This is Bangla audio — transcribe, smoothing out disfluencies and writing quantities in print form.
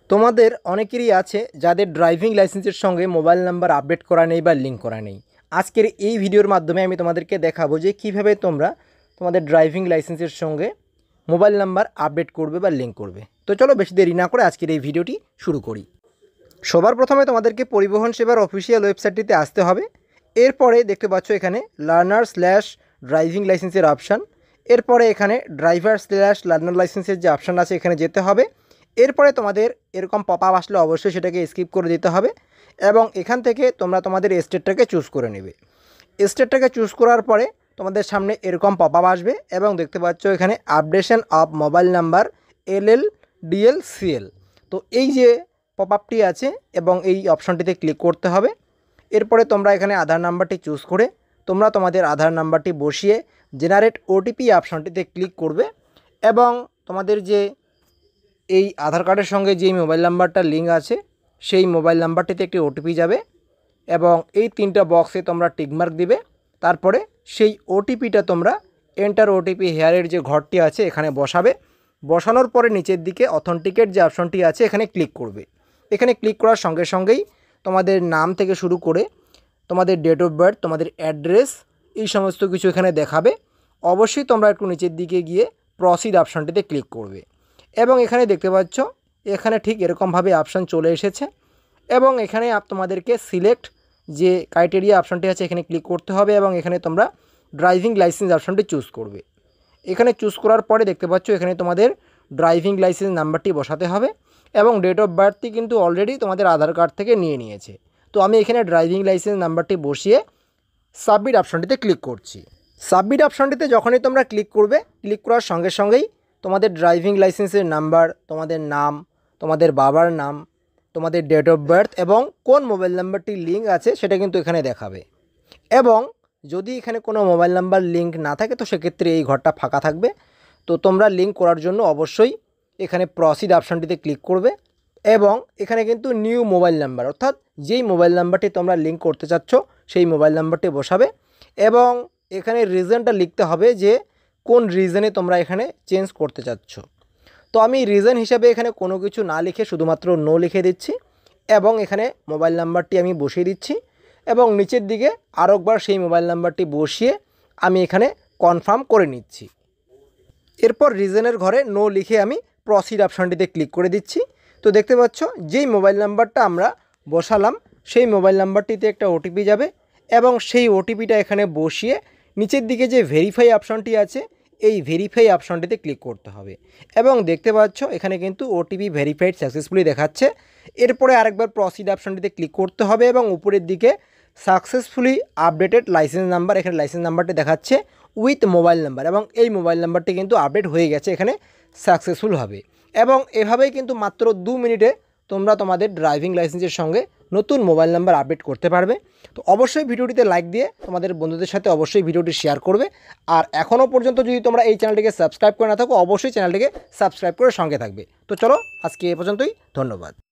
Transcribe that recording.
তোমাদের অনেকেরই আছে যাদের ড্রাইভিং লাইসেন্সের সঙ্গে মোবাইল নাম্বার আপডেট করা নেই বা লিঙ্ক করা নেই। আজকের এই ভিডিওর মাধ্যমে আমি তোমাদেরকে দেখাবো যে কিভাবে তোমরা তোমাদের ড্রাইভিং লাইসেন্সের সঙ্গে মোবাইল নাম্বার আপডেট করবে বা লিঙ্ক করবে। তো চলো বেশি দেরি না করে আজকের এই ভিডিওটি শুরু করি। সবার প্রথমে তোমাদেরকে পরিবহন সেবার অফিসিয়াল ওয়েবসাইটটিতে আসতে হবে। এরপরে দেখতে পাচ্ছ এখানে লার্নার/ড্রাইভিং লাইসেন্সের অপশান। এরপরে এখানে ড্রাইভার/লার্নার লাইসেন্সের যে অপশান আছে এখানে যেতে হবে। এরপরে তোমাদের এরকম পপ আপ আসলে অবশ্যই সেটাকে স্কিপ করে দিতে হবে এবং এখান থেকে তোমরা তোমাদের স্টেটটাকে চুজ করে নেবে। স্টেটটাকে চুজ করার পরে তোমাদের সামনে এরকম পপ আপ আসবে এবং দেখতে পাচ্ছ এখানে updation of mobile number LLDLCL। তো এই যে পপ আপটি আছে এবং এই অপশনটিতে ক্লিক করতে হবে। এরপরে তোমরা এখানে আধার নাম্বারটি চুজ করে তোমরা তোমাদের আধার নাম্বারটি বসিয়ে জেনারেট ওটিপি অপশনটিতে ক্লিক করবে এবং তোমাদের যে এই আধার কার্ডের সঙ্গে যেই মোবাইল নাম্বারটা লিঙ্ক আছে সেই মোবাইল নাম্বারটিতে একটি ওটিপি যাবে এবং এই তিনটা বক্সে তোমরা টিকমার্ক দিবে। তারপরে সেই ওটিপিটা তোমরা এন্টার ওটিপি হেয়ারের যে ঘরটি আছে এখানে বসাবে। বসানোর পরে নিচের দিকে অথেন্টিকেট যে অপশনটি আছে এখানে ক্লিক করবে। এখানে ক্লিক করার সঙ্গে সঙ্গেই তোমাদের নাম থেকে শুরু করে তোমাদের ডেট অফ বার্থ, তোমাদের অ্যাড্রেস, এই সমস্ত কিছু এখানে দেখাবে। অবশ্যই তোমরা একটু নিচের দিকে গিয়ে প্রসিড অপশনটিতে ক্লিক করবে এবং এখানে দেখতে পাচ্ছ এখানে ঠিক এরকমভাবে অপশান চলে এসেছে এবং এখানে তোমাদেরকে সিলেক্ট যে ক্রাইটেরিয়া অপশানটি আছে এখানে ক্লিক করতে হবে এবং এখানে তোমরা ড্রাইভিং লাইসেন্স অপশানটি চুজ করবে। এখানে চুজ করার পরে দেখতে পাচ্ছ এখানে তোমাদের ড্রাইভিং লাইসেন্স নাম্বারটি বসাতে হবে এবং ডেট অফ বার্থটি কিন্তু অলরেডি তোমাদের আধার কার্ড থেকে নিয়ে নিয়েছে। তো আমি এখানে ড্রাইভিং লাইসেন্স নাম্বারটি বসিয়ে সাবমিট অপশানটিতে ক্লিক করছি। সাবমিট অপশানটিতে যখনই তোমরা ক্লিক করবে, ক্লিক করার সঙ্গে সঙ্গেই তোমাদের ড্রাইভিং লাইসেন্সের নাম্বার, তোমাদের নাম, তোমাদের বাবার নাম, তোমাদের ডেট অফ বার্থ এবং কোন মোবাইল নাম্বারটি লিঙ্ক আছে সেটা কিন্তু এখানে দেখাবে এবং যদি এখানে কোনো মোবাইল নাম্বার লিঙ্ক না থাকে তো সেক্ষেত্রে এই ঘরটা ফাঁকা থাকবে। তো তোমরা লিঙ্ক করার জন্য অবশ্যই এখানে প্রসিড অপশানটিতে ক্লিক করবে এবং এখানে কিন্তু নিউ মোবাইল নাম্বার অর্থাৎ যেই মোবাইল নাম্বারটি তোমরা লিঙ্ক করতে চাচ্ছ সেই মোবাইল নাম্বারটি বসাবে এবং এখানে রিজনটা লিখতে হবে যে কোন রিজনে তোমরা এখানে চেঞ্জ করতে চাচ্ছ। তো আমি রিজন হিসাবে এখানে কোনো কিছু না লিখে শুধুমাত্র নো লিখে দিচ্ছি এবং এখানে মোবাইল নাম্বারটি আমি বসিয়ে দিচ্ছি এবং নিচের দিকে আরেকবার সেই মোবাইল নাম্বারটি বসিয়ে আমি এখানে কনফার্ম করে নিচ্ছি। এরপর রিজনের ঘরে নো লিখে আমি প্রসিড অপশানটিতে ক্লিক করে দিচ্ছি। তো দেখতে পাচ্ছ যেই মোবাইল নাম্বারটা আমরা বসালাম সেই মোবাইল নাম্বারটিতে একটা ওটিপি যাবে এবং সেই ওটিপিটা এখানে বসিয়ে নিচের দিকে যে ভেরিফাই অপশানটি আছে এই ভেরিফাই অপশানটিতে ক্লিক করতে হবে এবং দেখতে পাচ্ছ এখানে কিন্তু ওটিপি ভেরিফাইড সাকসেসফুলি দেখাচ্ছে। এরপরে আরেকবার প্রসিড অপশানটিতে ক্লিক করতে হবে এবং উপরের দিকে সাকসেসফুলি আপডেটেড লাইসেন্স নাম্বার, এখানে লাইসেন্স নাম্বারটি দেখাচ্ছে উইথ মোবাইল নাম্বার এবং এই মোবাইল নাম্বারটি কিন্তু আপডেট হয়ে গেছে এখানে সাকসেসফুল হবে এবং এভাবেই কিন্তু মাত্র 2 মিনিটে তোমরা তোমাদের ড্রাইভিং লাইসেন্সের সঙ্গে নতুন মোবাইল নাম্বার আপডেট করতে পারবে। তো অবশ্যই ভিডিওটিতে লাইক দিয়ে তোমাদের বন্ধুদের সাথে অবশ্যই ভিডিওটি শেয়ার করবে আর এখনও পর্যন্ত যদি তোমরা এই চ্যানেলটিকে সাবস্ক্রাইব করে না থাকো অবশ্যই চ্যানেলটিকে সাবস্ক্রাইব করে সঙ্গে থাকবে। তো চলো আজকে এ পর্যন্তই, ধন্যবাদ।